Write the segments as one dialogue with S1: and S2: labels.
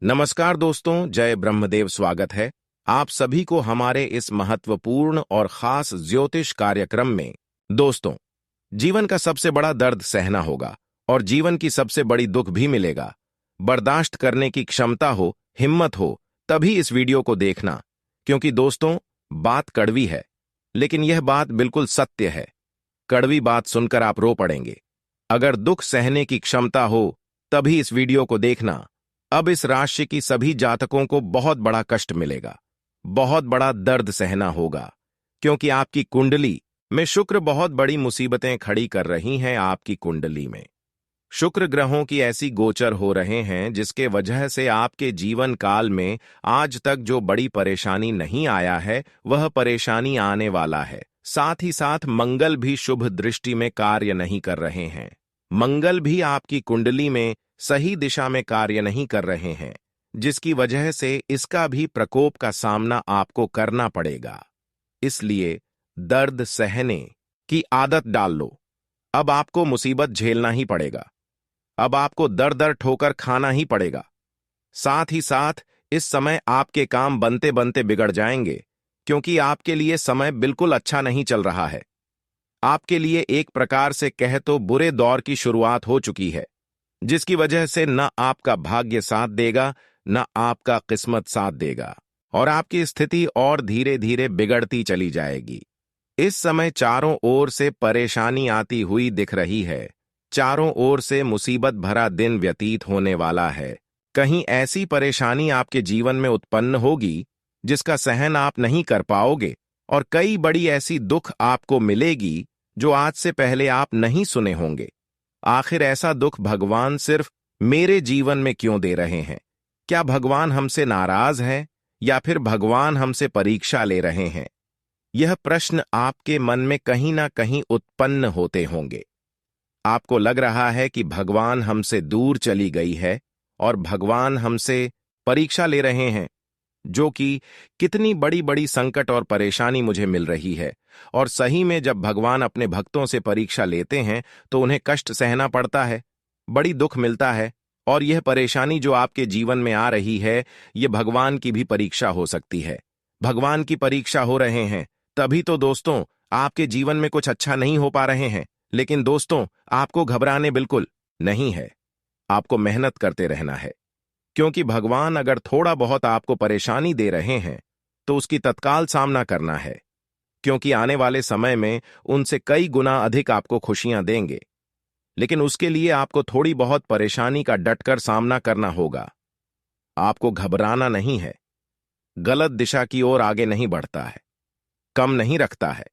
S1: नमस्कार दोस्तों, जय ब्रह्मदेव। स्वागत है आप सभी को हमारे इस महत्वपूर्ण और खास ज्योतिष कार्यक्रम में। दोस्तों, जीवन का सबसे बड़ा दर्द सहना होगा और जीवन की सबसे बड़ी दुख भी मिलेगा। बर्दाश्त करने की क्षमता हो, हिम्मत हो, तभी इस वीडियो को देखना, क्योंकि दोस्तों बात कड़वी है, लेकिन यह बात बिल्कुल सत्य है। कड़वी बात सुनकर आप रो पड़ेंगे। अगर दुख सहने की क्षमता हो तभी इस वीडियो को देखना। अब इस राशि की सभी जातकों को बहुत बड़ा कष्ट मिलेगा, बहुत बड़ा दर्द सहना होगा, क्योंकि आपकी कुंडली में शुक्र बहुत बड़ी मुसीबतें खड़ी कर रही हैं। आपकी कुंडली में शुक्र ग्रहों की ऐसी गोचर हो रहे हैं जिसके वजह से आपके जीवन काल में आज तक जो बड़ी परेशानी नहीं आया है वह परेशानी आने वाला है। साथ ही साथ मंगल भी शुभ दृष्टि में कार्य नहीं कर रहे हैं। मंगल भी आपकी कुंडली में सही दिशा में कार्य नहीं कर रहे हैं, जिसकी वजह से इसका भी प्रकोप का सामना आपको करना पड़ेगा। इसलिए दर्द सहने की आदत डाल लो। अब आपको मुसीबत झेलना ही पड़ेगा। अब आपको दर दर ठोकर खाना ही पड़ेगा। साथ ही साथ इस समय आपके काम बनते बनते बिगड़ जाएंगे, क्योंकि आपके लिए समय बिल्कुल अच्छा नहीं चल रहा है। आपके लिए एक प्रकार से कह तो बुरे दौर की शुरुआत हो चुकी है, जिसकी वजह से न आपका भाग्य साथ देगा, न आपका किस्मत साथ देगा, और आपकी स्थिति और धीरे धीरे बिगड़ती चली जाएगी। इस समय चारों ओर से परेशानी आती हुई दिख रही है। चारों ओर से मुसीबत भरा दिन व्यतीत होने वाला है। कहीं ऐसी परेशानी आपके जीवन में उत्पन्न होगी जिसका सहन आप नहीं कर पाओगे, और कई बड़ी ऐसी दुख आपको मिलेगी जो आज से पहले आप नहीं सुने होंगे। आखिर ऐसा दुख भगवान सिर्फ मेरे जीवन में क्यों दे रहे हैं? क्या भगवान हमसे नाराज हैं या फिर भगवान हमसे परीक्षा ले रहे हैं? यह प्रश्न आपके मन में कहीं ना कहीं उत्पन्न होते होंगे। आपको लग रहा है कि भगवान हमसे दूर चली गई है और भगवान हमसे परीक्षा ले रहे हैं, जो कि कितनी बड़ी बड़ी संकट और परेशानी मुझे मिल रही है। और सही में जब भगवान अपने भक्तों से परीक्षा लेते हैं तो उन्हें कष्ट सहना पड़ता है, बड़ी दुख मिलता है। और यह परेशानी जो आपके जीवन में आ रही है, यह भगवान की भी परीक्षा हो सकती है। भगवान की परीक्षा हो रहे हैं, तभी तो दोस्तों आपके जीवन में कुछ अच्छा नहीं हो पा रहे हैं। लेकिन दोस्तों, आपको घबराने बिल्कुल नहीं है। आपको मेहनत करते रहना है, क्योंकि भगवान अगर थोड़ा बहुत आपको परेशानी दे रहे हैं तो उसकी तत्काल सामना करना है, क्योंकि आने वाले समय में उनसे कई गुना अधिक आपको खुशियां देंगे। लेकिन उसके लिए आपको थोड़ी बहुत परेशानी का डटकर सामना करना होगा। आपको घबराना नहीं है। गलत दिशा की ओर आगे नहीं बढ़ता है, कम नहीं रखता है।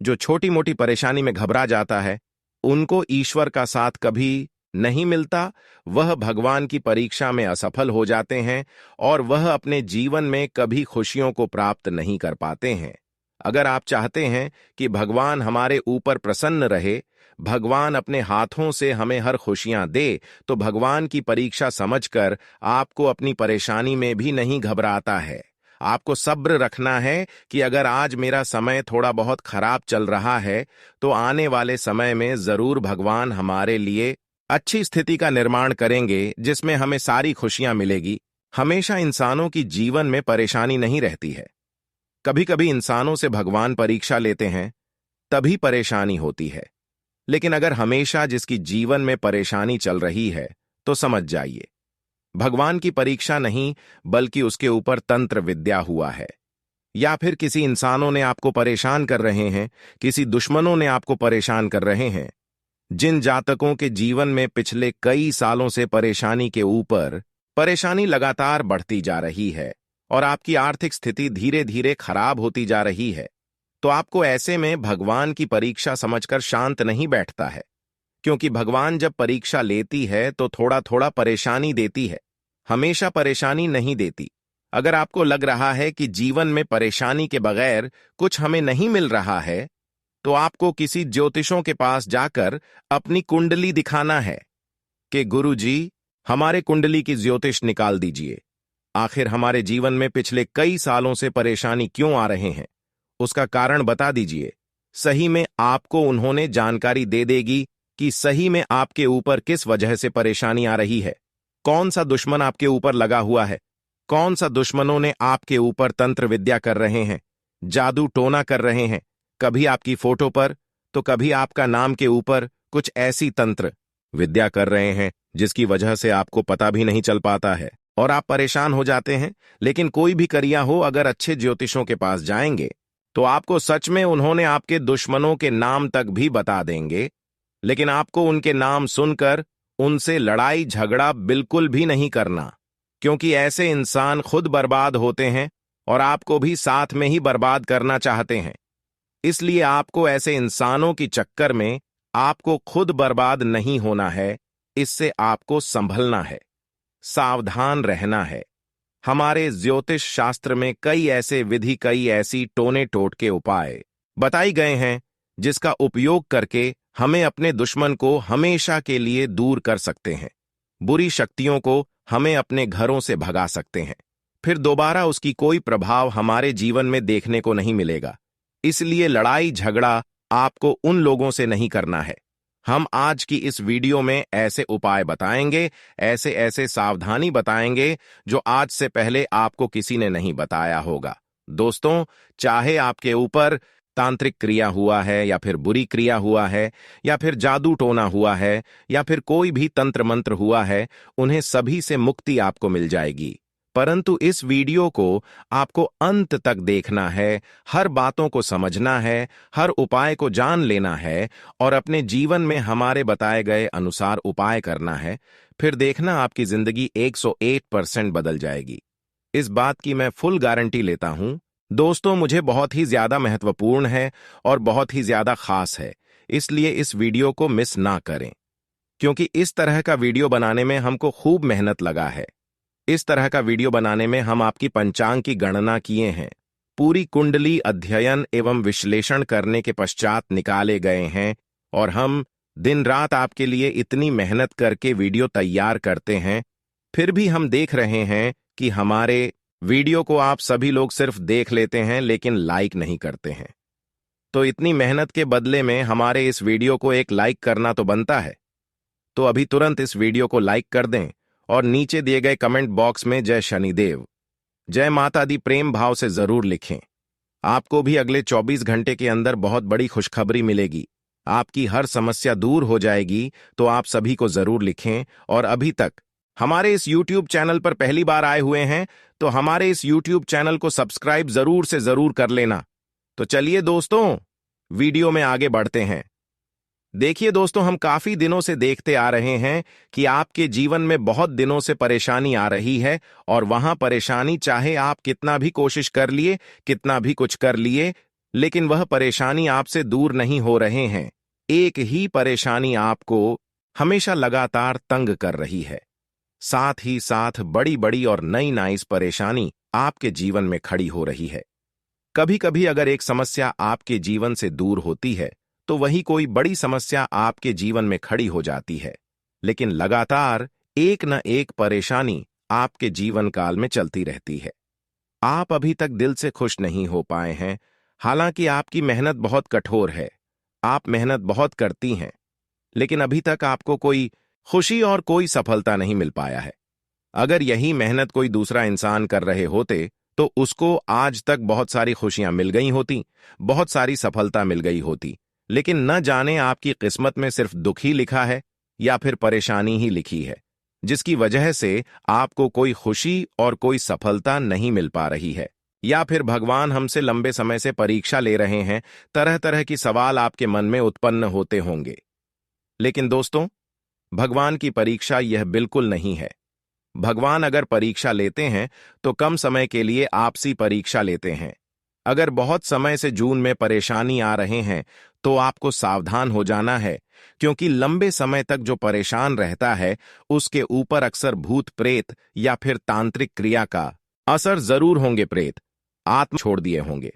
S1: जो छोटी मोटी परेशानी में घबरा जाता है, उनको ईश्वर का साथ कभी नहीं मिलता। वह भगवान की परीक्षा में असफल हो जाते हैं और वह अपने जीवन में कभी खुशियों को प्राप्त नहीं कर पाते हैं। अगर आप चाहते हैं कि भगवान हमारे ऊपर प्रसन्न रहे, भगवान अपने हाथों से हमें हर खुशियां दे, तो भगवान की परीक्षा समझकर आपको अपनी परेशानी में भी नहीं घबराता है। आपको सब्र रखना है कि अगर आज मेरा समय थोड़ा बहुत खराब चल रहा है, तो आने वाले समय में जरूर भगवान हमारे लिए अच्छी स्थिति का निर्माण करेंगे, जिसमें हमें सारी खुशियां मिलेगी। हमेशा इंसानों की जीवन में परेशानी नहीं रहती है। कभी कभी इंसानों से भगवान परीक्षा लेते हैं, तभी परेशानी होती है। लेकिन अगर हमेशा जिसकी जीवन में परेशानी चल रही है, तो समझ जाइए भगवान की परीक्षा नहीं, बल्कि उसके ऊपर तंत्र विद्या हुआ है। या फिर किसी इंसानों ने आपको परेशान कर रहे हैं, किसी दुश्मनों ने आपको परेशान कर रहे हैं। जिन जातकों के जीवन में पिछले कई सालों से परेशानी के ऊपर परेशानी लगातार बढ़ती जा रही है और आपकी आर्थिक स्थिति धीरे धीरे खराब होती जा रही है, तो आपको ऐसे में भगवान की परीक्षा समझकर शांत नहीं बैठता है। क्योंकि भगवान जब परीक्षा लेती है तो थोड़ा थोड़ा परेशानी देती है, हमेशा परेशानी नहीं देती। अगर आपको लग रहा है कि जीवन में परेशानी के बगैर कुछ हमें नहीं मिल रहा है, तो आपको किसी ज्योतिषों के पास जाकर अपनी कुंडली दिखाना है कि गुरु जी, हमारे कुंडली की ज्योतिष निकाल दीजिए। आखिर हमारे जीवन में पिछले कई सालों से परेशानी क्यों आ रहे हैं, उसका कारण बता दीजिए। सही में आपको उन्होंने जानकारी दे देगी कि सही में आपके ऊपर किस वजह से परेशानी आ रही है। कौन सा दुश्मन आपके ऊपर लगा हुआ है, कौन सा दुश्मनों ने आपके ऊपर तंत्र विद्या कर रहे हैं, जादू टोना कर रहे हैं, कभी आपकी फोटो पर तो कभी आपका नाम के ऊपर कुछ ऐसी तंत्र विद्या कर रहे हैं जिसकी वजह से आपको पता भी नहीं चल पाता है और आप परेशान हो जाते हैं। लेकिन कोई भी करिया हो, अगर अच्छे ज्योतिषों के पास जाएंगे तो आपको सच में उन्होंने आपके दुश्मनों के नाम तक भी बता देंगे, लेकिन आपको उनके नाम सुनकर उनसे लड़ाई झगड़ा बिल्कुल भी नहीं करना, क्योंकि ऐसे इंसान खुद बर्बाद होते हैं और आपको भी साथ में ही बर्बाद करना चाहते हैं। इसलिए आपको ऐसे इंसानों की चक्कर में आपको खुद बर्बाद नहीं होना है, इससे आपको संभलना है, सावधान रहना है। हमारे ज्योतिष शास्त्र में कई ऐसे विधि, कई ऐसी टोने टोटके उपाय बताई गए हैं जिसका उपयोग करके हमें अपने दुश्मन को हमेशा के लिए दूर कर सकते हैं, बुरी शक्तियों को हमें अपने घरों से भगा सकते हैं, फिर दोबारा उसकी कोई प्रभाव हमारे जीवन में देखने को नहीं मिलेगा। इसलिए लड़ाई झगड़ा आपको उन लोगों से नहीं करना है। हम आज की इस वीडियो में ऐसे उपाय बताएंगे, ऐसे ऐसे सावधानी बताएंगे जो आज से पहले आपको किसी ने नहीं बताया होगा। दोस्तों, चाहे आपके ऊपर तांत्रिक क्रिया हुआ है या फिर बुरी क्रिया हुआ है या फिर जादू टोना हुआ है या फिर कोई भी तंत्र मंत्र हुआ है, उन्हें सभी से मुक्ति आपको मिल जाएगी। परंतु इस वीडियो को आपको अंत तक देखना है, हर बातों को समझना है, हर उपाय को जान लेना है और अपने जीवन में हमारे बताए गए अनुसार उपाय करना है। फिर देखना आपकी जिंदगी 101% बदल जाएगी। इस बात की मैं फुल गारंटी लेता हूं। दोस्तों, मुझे बहुत ही ज्यादा महत्वपूर्ण है और बहुत ही ज्यादा खास है, इसलिए इस वीडियो को मिस ना करें, क्योंकि इस तरह का वीडियो बनाने में हमको खूब मेहनत लगा है। इस तरह का वीडियो बनाने में हम आपकी पंचांग की गणना किए हैं, पूरी कुंडली अध्ययन एवं विश्लेषण करने के पश्चात निकाले गए हैं और हम दिन रात आपके लिए इतनी मेहनत करके वीडियो तैयार करते हैं, फिर भी हम देख रहे हैं कि हमारे वीडियो को आप सभी लोग सिर्फ देख लेते हैं लेकिन लाइक नहीं करते हैं। तो इतनी मेहनत के बदले में हमारे इस वीडियो को एक लाइक करना तो बनता है। तो अभी तुरंत इस वीडियो को लाइक कर दें और नीचे दिए गए कमेंट बॉक्स में जय शनिदेव, जय माता दी प्रेम भाव से जरूर लिखें। आपको भी अगले 24 घंटे के अंदर बहुत बड़ी खुशखबरी मिलेगी, आपकी हर समस्या दूर हो जाएगी। तो आप सभी को जरूर लिखें और अभी तक हमारे इस YouTube चैनल पर पहली बार आए हुए हैं तो हमारे इस YouTube चैनल को सब्सक्राइब जरूर से जरूर कर लेना। तो चलिए दोस्तों, वीडियो में आगे बढ़ते हैं। देखिए दोस्तों, हम काफी दिनों से देखते आ रहे हैं कि आपके जीवन में बहुत दिनों से परेशानी आ रही है और वहां परेशानी, चाहे आप कितना भी कोशिश कर लिए, कितना भी कुछ कर लिए, लेकिन वह परेशानी आपसे दूर नहीं हो रहे हैं। एक ही परेशानी आपको हमेशा लगातार तंग कर रही है, साथ ही साथ बड़ी बड़ी और नई नई परेशानी आपके जीवन में खड़ी हो रही है। कभी कभी अगर एक समस्या आपके जीवन से दूर होती है तो वही कोई बड़ी समस्या आपके जीवन में खड़ी हो जाती है, लेकिन लगातार एक न एक परेशानी आपके जीवन काल में चलती रहती है। आप अभी तक दिल से खुश नहीं हो पाए हैं, हालांकि आपकी मेहनत बहुत कठोर है, आप मेहनत बहुत करती हैं, लेकिन अभी तक आपको कोई खुशी और कोई सफलता नहीं मिल पाया है। अगर यही मेहनत कोई दूसरा इंसान कर रहे होते तो उसको आज तक बहुत सारी खुशियां मिल गई होती, बहुत सारी सफलता मिल गई होती, लेकिन न जाने आपकी किस्मत में सिर्फ दुख ही लिखा है या फिर परेशानी ही लिखी है, जिसकी वजह से आपको कोई खुशी और कोई सफलता नहीं मिल पा रही है। या फिर भगवान हमसे लंबे समय से परीक्षा ले रहे हैं, तरह तरह की सवाल आपके मन में उत्पन्न होते होंगे। लेकिन दोस्तों, भगवान की परीक्षा यह बिल्कुल नहीं है। भगवान अगर परीक्षा लेते हैं तो कम समय के लिए आपसी परीक्षा लेते हैं। अगर बहुत समय से जून में परेशानी आ रहे हैं तो आपको सावधान हो जाना है, क्योंकि लंबे समय तक जो परेशान रहता है उसके ऊपर अक्सर भूत प्रेत या फिर तांत्रिक क्रिया का असर जरूर होंगे। प्रेत आत्मा छोड़ दिए होंगे।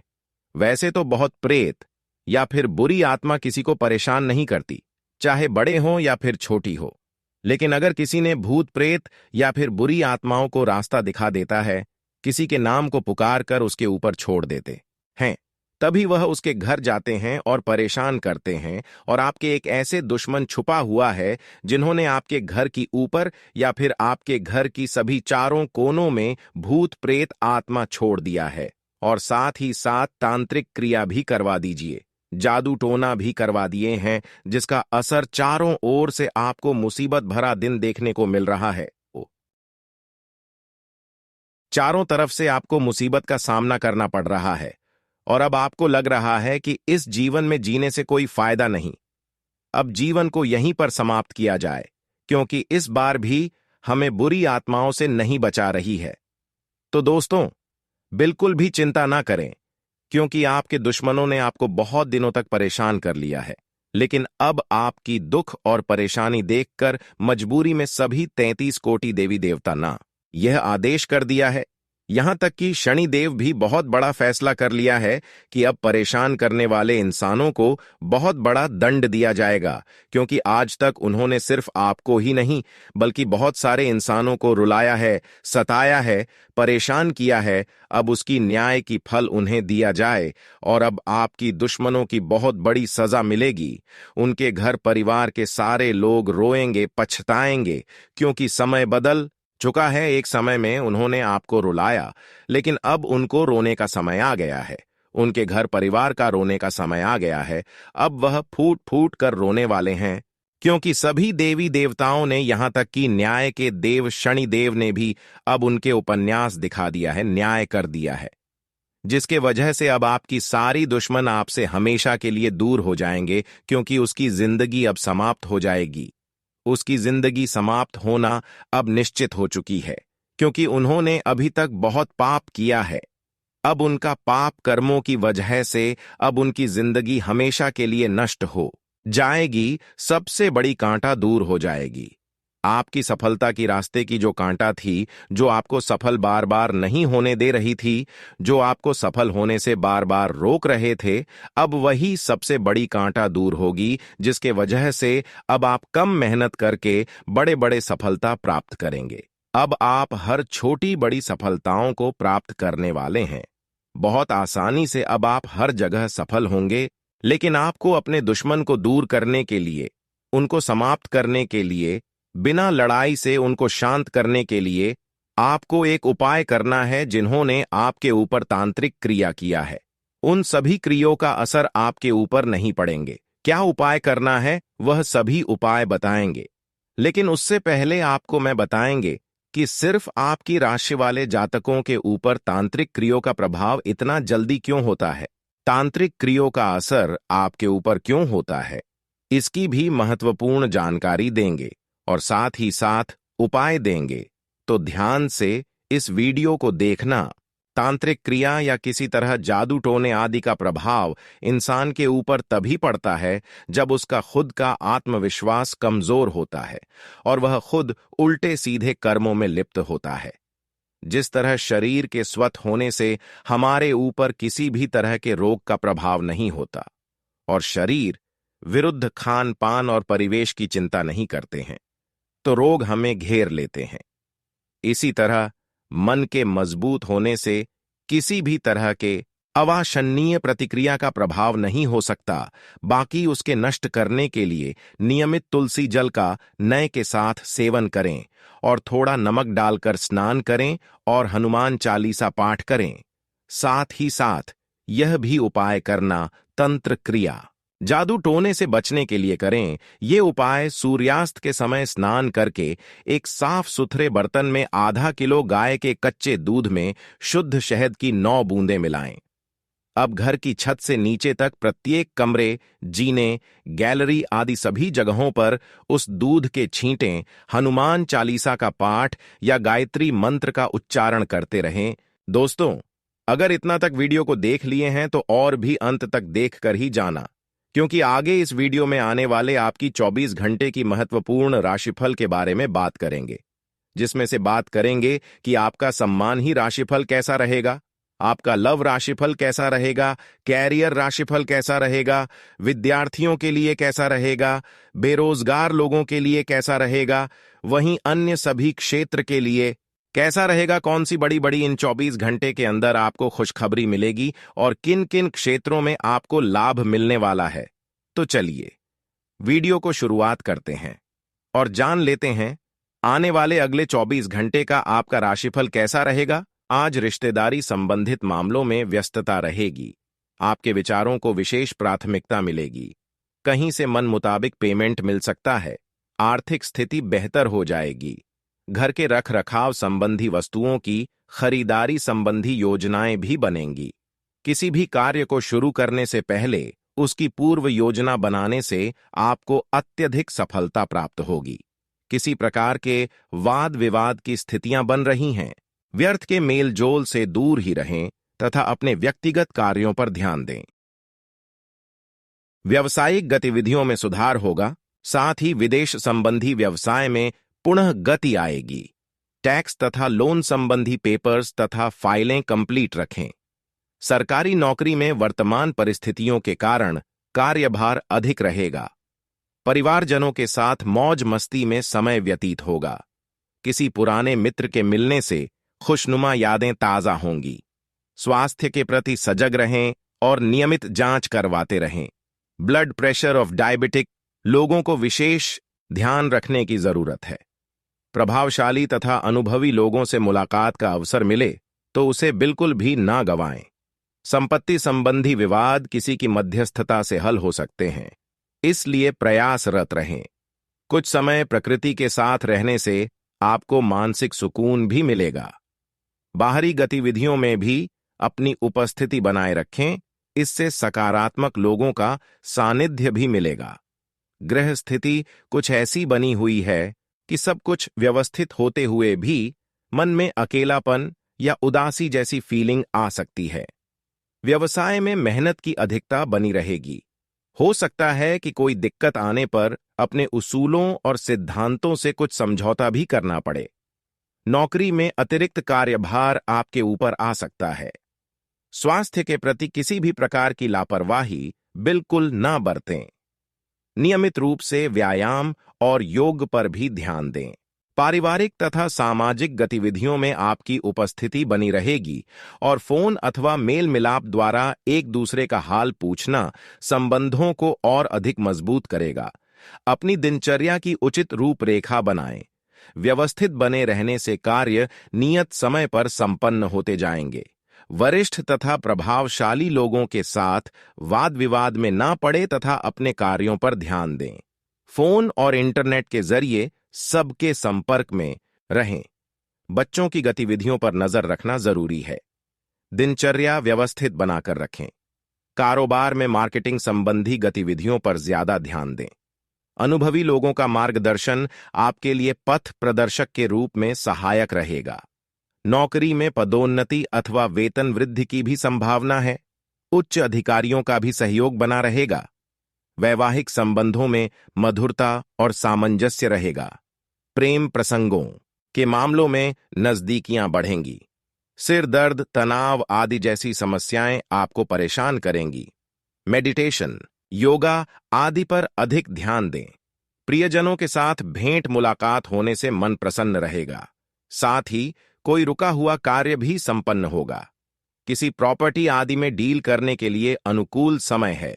S1: वैसे तो बहुत प्रेत या फिर बुरी आत्मा किसी को परेशान नहीं करती, चाहे बड़े हों या फिर छोटी हो, लेकिन अगर किसी ने भूत प्रेत या फिर बुरी आत्माओं को रास्ता दिखा देता है, किसी के नाम को पुकार कर उसके ऊपर छोड़ देते हैं, तभी वह उसके घर जाते हैं और परेशान करते हैं, और आपके एक ऐसे दुश्मन छुपा हुआ है जिन्होंने आपके घर की ऊपर या फिर आपके घर की सभी चारों कोनों में भूत प्रेत आत्मा छोड़ दिया है। और साथ ही साथ तांत्रिक क्रिया भी करवा दीजिए, जादू टोना भी करवा दिए हैं, जिसका असर चारों ओर से आपको मुसीबत भरा दिन देखने को मिल रहा है। चारों तरफ से आपको मुसीबत का सामना करना पड़ रहा है, और अब आपको लग रहा है कि इस जीवन में जीने से कोई फायदा नहीं, अब जीवन को यहीं पर समाप्त किया जाए, क्योंकि इस बार भी हमें बुरी आत्माओं से नहीं बचा रही है। तो दोस्तों, बिल्कुल भी चिंता ना करें, क्योंकि आपके दुश्मनों ने आपको बहुत दिनों तक परेशान कर लिया है। लेकिन अब आपकी दुख और परेशानी देखकर मजबूरी में सभी 33 कोटि देवी देवता ना यह आदेश कर दिया है, यहां तक कि शनिदेव भी बहुत बड़ा फैसला कर लिया है कि अब परेशान करने वाले इंसानों को बहुत बड़ा दंड दिया जाएगा, क्योंकि आज तक उन्होंने सिर्फ आपको ही नहीं बल्कि बहुत सारे इंसानों को रुलाया है, सताया है, परेशान किया है। अब उसकी न्याय की फल उन्हें दिया जाए, और अब आपकी दुश्मनों की बहुत बड़ी सजा मिलेगी। उनके घर परिवार के सारे लोग रोएंगे, पछताएंगे, क्योंकि समय बदल चुका है। एक समय में उन्होंने आपको रुलाया, लेकिन अब उनको रोने का समय आ गया है। उनके घर परिवार का रोने का समय आ गया है। अब वह फूट फूट कर रोने वाले हैं, क्योंकि सभी देवी देवताओं ने, यहां तक कि न्याय के देव शनिदेव ने भी अब उनके उपन्यास दिखा दिया है, न्याय कर दिया है, जिसके वजह से अब आपकी सारी दुश्मन आपसे हमेशा के लिए दूर हो जाएंगे, क्योंकि उसकी जिंदगी अब समाप्त हो जाएगी। उसकी जिंदगी समाप्त होना अब निश्चित हो चुकी है, क्योंकि उन्होंने अभी तक बहुत पाप किया है। अब उनका पाप कर्मों की वजह से अब उनकी जिंदगी हमेशा के लिए नष्ट हो जाएगी। सबसे बड़ी कांटा दूर हो जाएगी। आपकी सफलता की रास्ते की जो कांटा थी, जो आपको सफल बार बार नहीं होने दे रही थी, जो आपको सफल होने से बार बार रोक रहे थे, अब वही सबसे बड़ी कांटा दूर होगी, जिसके वजह से अब आप कम मेहनत करके बड़े बड़े सफलता प्राप्त करेंगे। अब आप हर छोटी बड़ी सफलताओं को प्राप्त करने वाले हैं। बहुत आसानी से अब आप हर जगह सफल होंगे। लेकिन आपको अपने दुश्मन को दूर करने के लिए, उनको समाप्त करने के लिए, बिना लड़ाई से उनको शांत करने के लिए आपको एक उपाय करना है। जिन्होंने आपके ऊपर तांत्रिक क्रिया किया है, उन सभी क्रियों का असर आपके ऊपर नहीं पड़ेंगे। क्या उपाय करना है, वह सभी उपाय बताएंगे, लेकिन उससे पहले आपको मैं बताएंगे कि सिर्फ आपकी राशि वाले जातकों के ऊपर तांत्रिक क्रियों का प्रभाव इतना जल्दी क्यों होता है, तांत्रिक क्रियों का असर आपके ऊपर क्यों होता है, इसकी भी महत्वपूर्ण जानकारी देंगे और साथ ही साथ उपाय देंगे। तो ध्यान से इस वीडियो को देखना। तांत्रिक क्रिया या किसी तरह जादू टोने आदि का प्रभाव इंसान के ऊपर तभी पड़ता है जब उसका खुद का आत्मविश्वास कमजोर होता है और वह खुद उल्टे सीधे कर्मों में लिप्त होता है। जिस तरह शरीर के स्वस्थ होने से हमारे ऊपर किसी भी तरह के रोग का प्रभाव नहीं होता और शरीर विरुद्ध खान पान और परिवेश की चिंता नहीं करते हैं, तो रोग हमें घेर लेते हैं। इसी तरह मन के मजबूत होने से किसी भी तरह के अवांछनीय प्रतिक्रिया का प्रभाव नहीं हो सकता। बाकी उसके नष्ट करने के लिए नियमित तुलसी जल का नय के साथ सेवन करें और थोड़ा नमक डालकर स्नान करें और हनुमान चालीसा पाठ करें। साथ ही साथ यह भी उपाय करना, तंत्र क्रिया जादू टोने से बचने के लिए करें। ये उपाय सूर्यास्त के समय स्नान करके एक साफ सुथरे बर्तन में आधा किलो गाय के कच्चे दूध में शुद्ध शहद की 9 बूंदें मिलाएं। अब घर की छत से नीचे तक प्रत्येक कमरे, जीने, गैलरी आदि सभी जगहों पर उस दूध के छींटें हनुमान चालीसा का पाठ या गायत्री मंत्र का उच्चारण करते रहें। दोस्तों, अगर इतना तक वीडियो को देख लिए हैं तो और भी अंत तक देख कर ही जाना, क्योंकि आगे इस वीडियो में आने वाले आपकी 24 घंटे की महत्वपूर्ण राशिफल के बारे में बात करेंगे, जिसमें से बात करेंगे कि आपका सम्मान ही राशिफल कैसा रहेगा, आपका लव राशिफल कैसा रहेगा, कैरियर राशिफल कैसा रहेगा, विद्यार्थियों के लिए कैसा रहेगा, बेरोजगार लोगों के लिए कैसा रहेगा, वहीं अन्य सभी क्षेत्र के लिए कैसा रहेगा, कौन सी बड़ी बड़ी इन 24 घंटे के अंदर आपको खुशखबरी मिलेगी और किन किन क्षेत्रों में आपको लाभ मिलने वाला है। तो चलिए वीडियो को शुरुआत करते हैं और जान लेते हैं आने वाले अगले 24 घंटे का आपका राशिफल कैसा रहेगा। आज रिश्तेदारी संबंधित मामलों में व्यस्तता रहेगी। आपके विचारों को विशेष प्राथमिकता मिलेगी। कहीं से मन मुताबिक पेमेंट मिल सकता है। आर्थिक स्थिति बेहतर हो जाएगी। घर के रख रखाव संबंधी वस्तुओं की खरीदारी संबंधी योजनाएं भी बनेंगी। किसी भी कार्य को शुरू करने से पहले उसकी पूर्व योजना बनाने से आपको अत्यधिक सफलता प्राप्त होगी। किसी प्रकार के वाद विवाद की स्थितियां बन रही हैं। व्यर्थ के मेल जोल से दूर ही रहें तथा अपने व्यक्तिगत कार्यों पर ध्यान दें। व्यावसायिक गतिविधियों में सुधार होगा। साथ ही विदेश संबंधी व्यवसाय में पुनः गति आएगी। टैक्स तथा लोन संबंधी पेपर्स तथा फाइलें कंप्लीट रखें। सरकारी नौकरी में वर्तमान परिस्थितियों के कारण कार्यभार अधिक रहेगा। परिवारजनों के साथ मौज मस्ती में समय व्यतीत होगा। किसी पुराने मित्र के मिलने से खुशनुमा यादें ताजा होंगी। स्वास्थ्य के प्रति सजग रहें और नियमित जांच करवाते रहें। ब्लड प्रेशर और डायबिटिक लोगों को विशेष ध्यान रखने की जरूरत है। प्रभावशाली तथा अनुभवी लोगों से मुलाकात का अवसर मिले तो उसे बिल्कुल भी ना गंवाएं। संपत्ति संबंधी विवाद किसी की मध्यस्थता से हल हो सकते हैं, इसलिए प्रयासरत रहें। कुछ समय प्रकृति के साथ रहने से आपको मानसिक सुकून भी मिलेगा। बाहरी गतिविधियों में भी अपनी उपस्थिति बनाए रखें, इससे सकारात्मक लोगों का सानिध्य भी मिलेगा। ग्रह स्थिति कुछ ऐसी बनी हुई है कि सब कुछ व्यवस्थित होते हुए भी मन में अकेलापन या उदासी जैसी फीलिंग आ सकती है। व्यवसाय में मेहनत की अधिकता बनी रहेगी। हो सकता है कि कोई दिक्कत आने पर अपने उसूलों और सिद्धांतों से कुछ समझौता भी करना पड़े। नौकरी में अतिरिक्त कार्यभार आपके ऊपर आ सकता है। स्वास्थ्य के प्रति किसी भी प्रकार की लापरवाही बिल्कुल ना बरतें। नियमित रूप से व्यायाम और योग पर भी ध्यान दें। पारिवारिक तथा सामाजिक गतिविधियों में आपकी उपस्थिति बनी रहेगी और फोन अथवा मेल मिलाप द्वारा एक दूसरे का हाल पूछना संबंधों को और अधिक मजबूत करेगा। अपनी दिनचर्या की उचित रूपरेखा बनाएं। व्यवस्थित बने रहने से कार्य नियत समय पर संपन्न होते जाएंगे। वरिष्ठ तथा प्रभावशाली लोगों के साथ वाद विवाद में ना पड़े तथा अपने कार्यों पर ध्यान दें। फोन और इंटरनेट के जरिए सबके संपर्क में रहें। बच्चों की गतिविधियों पर नजर रखना जरूरी है। दिनचर्या व्यवस्थित बनाकर रखें। कारोबार में मार्केटिंग संबंधी गतिविधियों पर ज्यादा ध्यान दें। अनुभवी लोगों का मार्गदर्शन आपके लिए पथ प्रदर्शक के रूप में सहायक रहेगा। नौकरी में पदोन्नति अथवा वेतन वृद्धि की भी संभावना है। उच्च अधिकारियों का भी सहयोग बना रहेगा। वैवाहिक संबंधों में मधुरता और सामंजस्य रहेगा। प्रेम प्रसंगों के मामलों में नजदीकियां बढ़ेंगी। सिर दर्द, तनाव आदि जैसी समस्याएं आपको परेशान करेंगी। मेडिटेशन, योगा आदि पर अधिक ध्यान दें। प्रियजनों के साथ भेंट मुलाकात होने से मन प्रसन्न रहेगा। साथ ही कोई रुका हुआ कार्य भी संपन्न होगा। किसी प्रॉपर्टी आदि में डील करने के लिए अनुकूल समय है।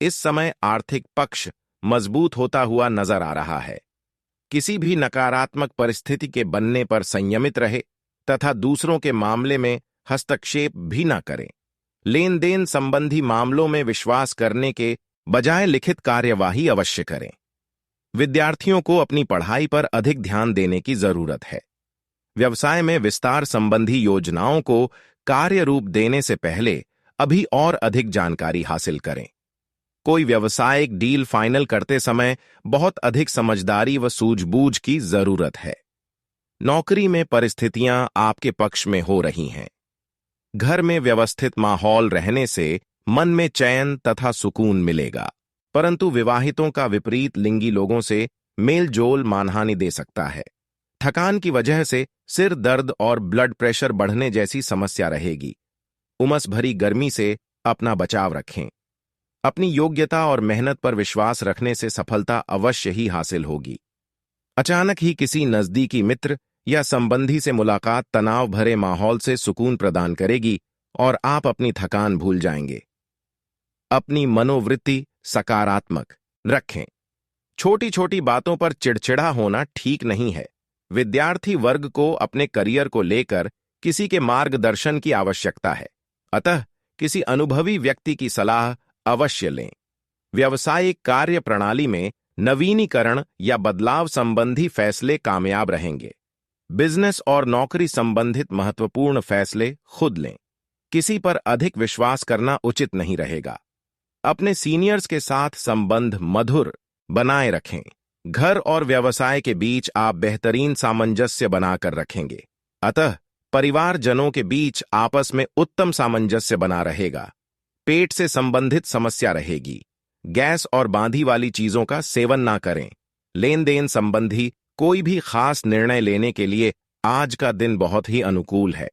S1: इस समय आर्थिक पक्ष मजबूत होता हुआ नजर आ रहा है। किसी भी नकारात्मक परिस्थिति के बनने पर संयमित रहे तथा दूसरों के मामले में हस्तक्षेप भी न करें। लेन देन संबंधी मामलों में विश्वास करने के बजाय लिखित कार्यवाही अवश्य करें। विद्यार्थियों को अपनी पढ़ाई पर अधिक ध्यान देने की जरूरत है। व्यवसाय में विस्तार संबंधी योजनाओं को कार्य रूप देने से पहले अभी और अधिक जानकारी हासिल करें। कोई व्यावसायिक डील फाइनल करते समय बहुत अधिक समझदारी व सूझबूझ की जरूरत है। नौकरी में परिस्थितियां आपके पक्ष में हो रही हैं। घर में व्यवस्थित माहौल रहने से मन में चैन तथा सुकून मिलेगा, परंतु विवाहितों का विपरीत लिंगी लोगों से मेलजोल मानहानि दे सकता है। थकान की वजह से सिर दर्द और ब्लड प्रेशर बढ़ने जैसी समस्या रहेगी। उमस भरी गर्मी से अपना बचाव रखें। अपनी योग्यता और मेहनत पर विश्वास रखने से सफलता अवश्य ही हासिल होगी। अचानक ही किसी नजदीकी मित्र या संबंधी से मुलाकात तनाव भरे माहौल से सुकून प्रदान करेगी और आप अपनी थकान भूल जाएंगे। अपनी मनोवृत्ति सकारात्मक रखें। छोटी छोटी बातों पर चिड़चिड़ा होना ठीक नहीं है। विद्यार्थी वर्ग को अपने करियर को लेकर किसी के मार्गदर्शन की आवश्यकता है, अतः किसी अनुभवी व्यक्ति की सलाह अवश्य लें। व्यावसायिक कार्य प्रणाली में नवीनीकरण या बदलाव संबंधी फैसले कामयाब रहेंगे। बिजनेस और नौकरी संबंधित महत्वपूर्ण फैसले खुद लें। किसी पर अधिक विश्वास करना उचित नहीं रहेगा। अपने सीनियर्स के साथ संबंध मधुर बनाए रखें। घर और व्यवसाय के बीच आप बेहतरीन सामंजस्य बनाकर रखेंगे, अतः परिवारजनों के बीच आपस में उत्तम सामंजस्य बना रहेगा। पेट से संबंधित समस्या रहेगी। गैस और बांधी वाली चीजों का सेवन ना करें। लेन देन संबंधी कोई भी खास निर्णय लेने के लिए आज का दिन बहुत ही अनुकूल है।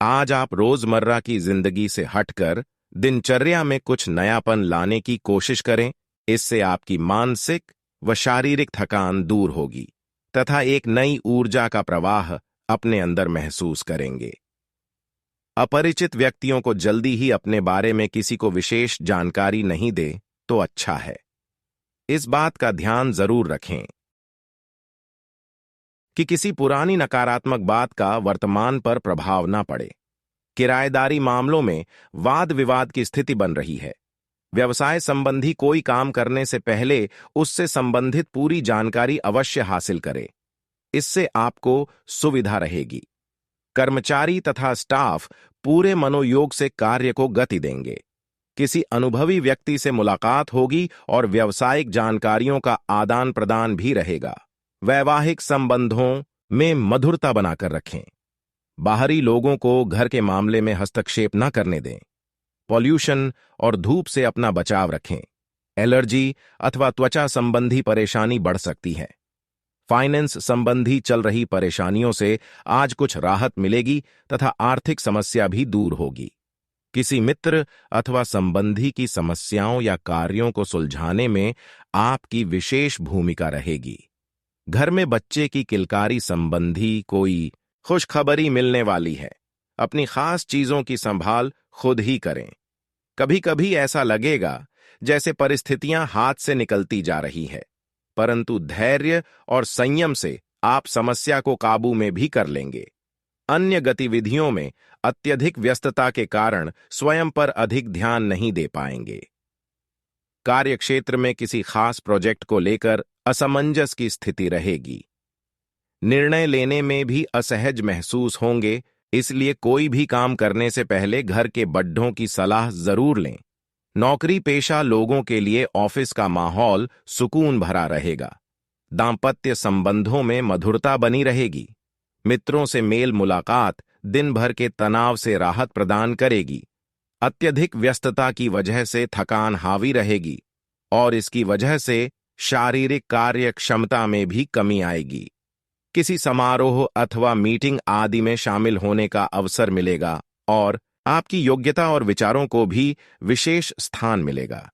S1: आज आप रोजमर्रा की जिंदगी से हटकर दिनचर्या में कुछ नयापन लाने की कोशिश करें। इससे आपकी मानसिक व शारीरिक थकान दूर होगी तथा एक नई ऊर्जा का प्रवाह अपने अंदर महसूस करेंगे। अपरिचित व्यक्तियों को जल्दी ही अपने बारे में किसी को विशेष जानकारी नहीं दे तो अच्छा है। इस बात का ध्यान जरूर रखें कि किसी पुरानी नकारात्मक बात का वर्तमान पर प्रभाव न पड़े। किराएदारी मामलों में वाद विवाद की स्थिति बन रही है। व्यवसाय संबंधी कोई काम करने से पहले उससे संबंधित पूरी जानकारी अवश्य हासिल करें। इससे आपको सुविधा रहेगी। कर्मचारी तथा स्टाफ पूरे मनोयोग से कार्य को गति देंगे। किसी अनुभवी व्यक्ति से मुलाकात होगी और व्यावसायिक जानकारियों का आदान प्रदान भी रहेगा। वैवाहिक संबंधों में मधुरता बनाकर रखें। बाहरी लोगों को घर के मामले में हस्तक्षेप न करने दें। पॉल्यूशन और धूप से अपना बचाव रखें। एलर्जी अथवा त्वचा संबंधी परेशानी बढ़ सकती है। फाइनेंस संबंधी चल रही परेशानियों से आज कुछ राहत मिलेगी तथा आर्थिक समस्या भी दूर होगी। किसी मित्र अथवा संबंधी की समस्याओं या कार्यों को सुलझाने में आपकी विशेष भूमिका रहेगी। घर में बच्चे की किलकारी संबंधी कोई खुशखबरी मिलने वाली है। अपनी खास चीजों की संभाल खुद ही करें। कभी कभी ऐसा लगेगा जैसे परिस्थितियां हाथ से निकलती जा रही है, परंतु धैर्य और संयम से आप समस्या को काबू में भी कर लेंगे। अन्य गतिविधियों में अत्यधिक व्यस्तता के कारण स्वयं पर अधिक ध्यान नहीं दे पाएंगे। कार्यक्षेत्र में किसी खास प्रोजेक्ट को लेकर असमंजस की स्थिति रहेगी। निर्णय लेने में भी असहज महसूस होंगे, इसलिए कोई भी काम करने से पहले घर के बड्ढों की सलाह जरूर लें। नौकरी पेशा लोगों के लिए ऑफिस का माहौल सुकून भरा रहेगा। दांपत्य संबंधों में मधुरता बनी रहेगी। मित्रों से मेल मुलाकात दिन भर के तनाव से राहत प्रदान करेगी। अत्यधिक व्यस्तता की वजह से थकान हावी रहेगी और इसकी वजह से शारीरिक कार्य क्षमता में भी कमी आएगी। किसी समारोह अथवा मीटिंग आदि में शामिल होने का अवसर मिलेगा और आपकी योग्यता और विचारों को भी विशेष स्थान मिलेगा।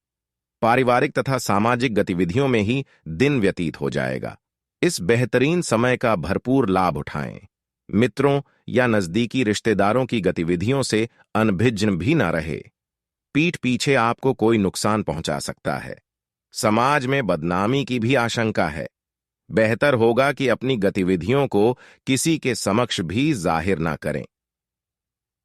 S1: पारिवारिक तथा सामाजिक गतिविधियों में ही दिन व्यतीत हो जाएगा। इस बेहतरीन समय का भरपूर लाभ उठाएं। मित्रों या नजदीकी रिश्तेदारों की गतिविधियों से अनभिज्ञ भी न रहे। पीठ पीछे आपको कोई नुकसान पहुंचा सकता है। समाज में बदनामी की भी आशंका है। बेहतर होगा कि अपनी गतिविधियों को किसी के समक्ष भी जाहिर ना करें।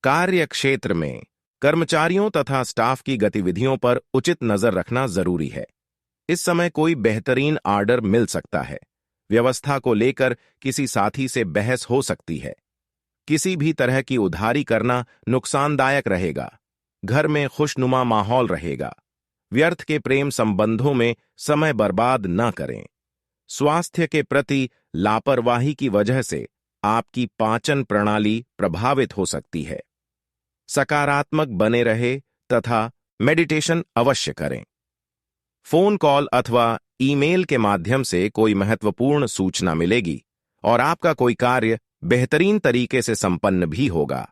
S1: कार्य क्षेत्र में कर्मचारियों तथा स्टाफ की गतिविधियों पर उचित नजर रखना जरूरी है। इस समय कोई बेहतरीन आर्डर मिल सकता है। व्यवस्था को लेकर किसी साथी से बहस हो सकती है। किसी भी तरह की उधारी करना नुकसानदायक रहेगा। घर में खुशनुमा माहौल रहेगा। व्यर्थ के प्रेम संबंधों में समय बर्बाद न करें। स्वास्थ्य के प्रति लापरवाही की वजह से आपकी पाचन प्रणाली प्रभावित हो सकती है। सकारात्मक बने रहे तथा मेडिटेशन अवश्य करें। फोन कॉल अथवा ईमेल के माध्यम से कोई महत्वपूर्ण सूचना मिलेगी और आपका कोई कार्य बेहतरीन तरीके से संपन्न भी होगा।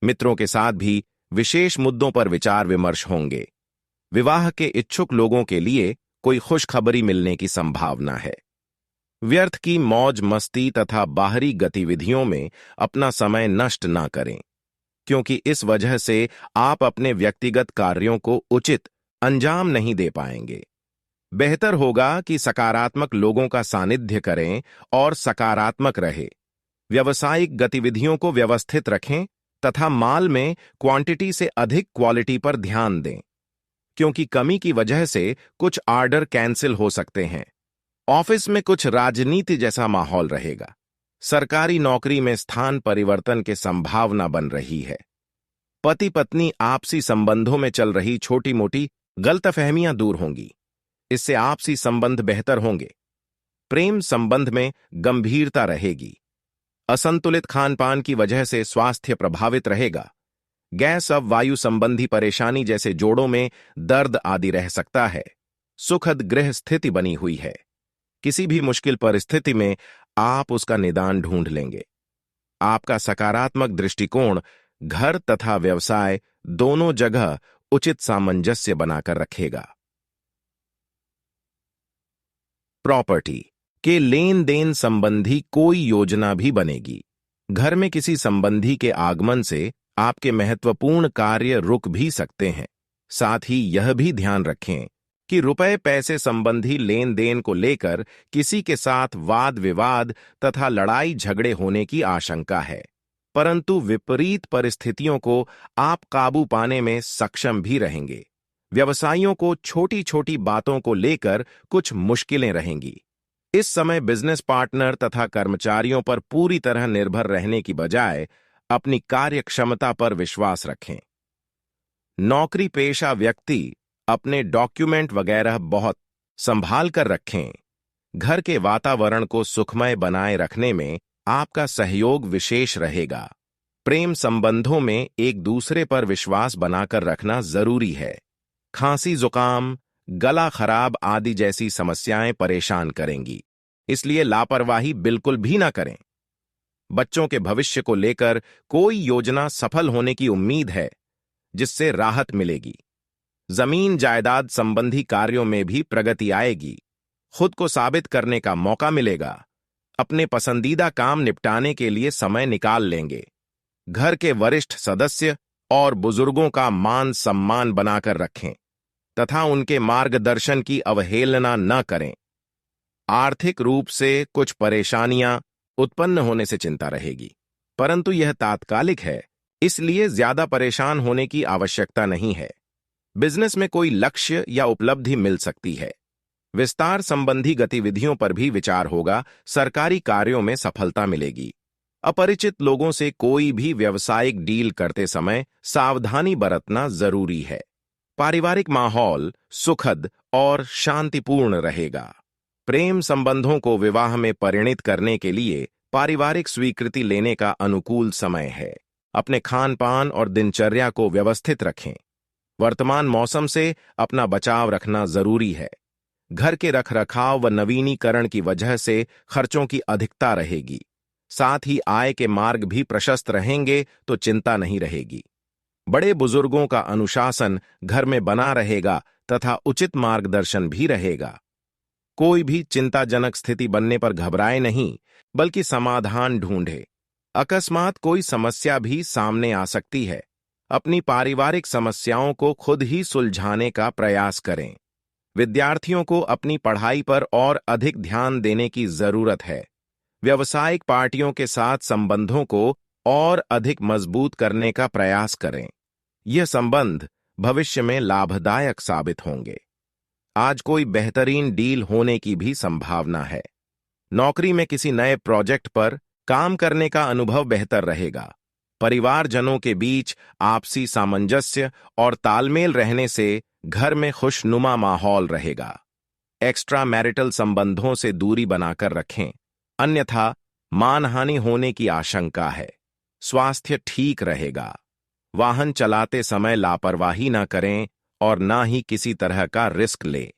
S1: मित्रों के साथ भी विशेष मुद्दों पर विचार विमर्श होंगे। विवाह के इच्छुक लोगों के लिए कोई खुशखबरी मिलने की संभावना है। व्यर्थ की मौज मस्ती तथा बाहरी गतिविधियों में अपना समय नष्ट ना करें, क्योंकि इस वजह से आप अपने व्यक्तिगत कार्यों को उचित अंजाम नहीं दे पाएंगे। बेहतर होगा कि सकारात्मक लोगों का सानिध्य करें और सकारात्मक रहे। व्यावसायिक गतिविधियों को व्यवस्थित रखें तथा माल में क्वांटिटी से अधिक क्वालिटी पर ध्यान दें, क्योंकि कमी की वजह से कुछ ऑर्डर कैंसिल हो सकते हैं। ऑफिस में कुछ राजनीति जैसा माहौल रहेगा। सरकारी नौकरी में स्थान परिवर्तन की संभावना बन रही है। पति पत्नी आपसी संबंधों में चल रही छोटी मोटी गलतफहमियां दूर होंगी। इससे आपसी संबंध बेहतर होंगे। प्रेम संबंध में गंभीरता रहेगी। असंतुलित खान पान की वजह से स्वास्थ्य प्रभावित रहेगा। गैस अब वायु संबंधी परेशानी जैसे जोड़ों में दर्द आदि रह सकता है। सुखद गृह स्थिति बनी हुई है। किसी भी मुश्किल परिस्थिति में आप उसका निदान ढूंढ लेंगे। आपका सकारात्मक दृष्टिकोण घर तथा व्यवसाय दोनों जगह उचित सामंजस्य बनाकर रखेगा। प्रॉपर्टी के लेन देन संबंधी कोई योजना भी बनेगी। घर में किसी संबंधी के आगमन से आपके महत्वपूर्ण कार्य रुक भी सकते हैं। साथ ही यह भी ध्यान रखें कि रुपए पैसे संबंधी लेन देन को लेकर किसी के साथ वाद विवाद तथा लड़ाई झगड़े होने की आशंका है, परंतु विपरीत परिस्थितियों को आप काबू पाने में सक्षम भी रहेंगे। व्यवसायियों को छोटी छोटी बातों को लेकर कुछ मुश्किलें रहेंगी। इस समय बिजनेस पार्टनर तथा कर्मचारियों पर पूरी तरह निर्भर रहने की बजाय अपनी कार्य क्षमता पर विश्वास रखें। नौकरी पेशा व्यक्ति अपने डॉक्यूमेंट वगैरह बहुत संभाल कर रखें। घर के वातावरण को सुखमय बनाए रखने में आपका सहयोग विशेष रहेगा। प्रेम संबंधों में एक दूसरे पर विश्वास बनाकर रखना जरूरी है। खांसी जुकाम गला खराब आदि जैसी समस्याएं परेशान करेंगी, इसलिए लापरवाही बिल्कुल भी ना करें। बच्चों के भविष्य को लेकर कोई योजना सफल होने की उम्मीद है, जिससे राहत मिलेगी। जमीन जायदाद संबंधी कार्यों में भी प्रगति आएगी। खुद को साबित करने का मौका मिलेगा। अपने पसंदीदा काम निपटाने के लिए समय निकाल लेंगे। घर के वरिष्ठ सदस्य और बुजुर्गों का मान सम्मान बनाकर रखें तथा उनके मार्गदर्शन की अवहेलना न करें। आर्थिक रूप से कुछ परेशानियां उत्पन्न होने से चिंता रहेगी, परंतु यह तात्कालिक है, इसलिए ज्यादा परेशान होने की आवश्यकता नहीं है। बिजनेस में कोई लक्ष्य या उपलब्धि मिल सकती है। विस्तार संबंधी गतिविधियों पर भी विचार होगा। सरकारी कार्यों में सफलता मिलेगी। अपरिचित लोगों से कोई भी व्यावसायिक डील करते समय सावधानी बरतना जरूरी है। पारिवारिक माहौल सुखद और शांतिपूर्ण रहेगा। प्रेम संबंधों को विवाह में परिणित करने के लिए पारिवारिक स्वीकृति लेने का अनुकूल समय है। अपने खान पान और दिनचर्या को व्यवस्थित रखें। वर्तमान मौसम से अपना बचाव रखना जरूरी है। घर के रखरखाव व नवीनीकरण की वजह से खर्चों की अधिकता रहेगी। साथ ही आय के मार्ग भी प्रशस्त रहेंगे तो चिंता नहीं रहेगी। बड़े बुजुर्गों का अनुशासन घर में बना रहेगा तथा उचित मार्गदर्शन भी रहेगा। कोई भी चिंताजनक स्थिति बनने पर घबराए नहीं, बल्कि समाधान ढूंढे। अकस्मात कोई समस्या भी सामने आ सकती है। अपनी पारिवारिक समस्याओं को खुद ही सुलझाने का प्रयास करें। विद्यार्थियों को अपनी पढ़ाई पर और अधिक ध्यान देने की जरूरत है। व्यावसायिक पार्टियों के साथ संबंधों को और अधिक मजबूत करने का प्रयास करें। यह संबंध भविष्य में लाभदायक साबित होंगे। आज कोई बेहतरीन डील होने की भी संभावना है। नौकरी में किसी नए प्रोजेक्ट पर काम करने का अनुभव बेहतर रहेगा। परिवारजनों के बीच आपसी सामंजस्य और तालमेल रहने से घर में खुशनुमा माहौल रहेगा। एक्स्ट्रा मैरिटल संबंधों से दूरी बनाकर रखें, अन्यथा मानहानि होने की आशंका है। स्वास्थ्य ठीक रहेगा। वाहन चलाते समय लापरवाही न करें और न ही किसी तरह का रिस्क लें।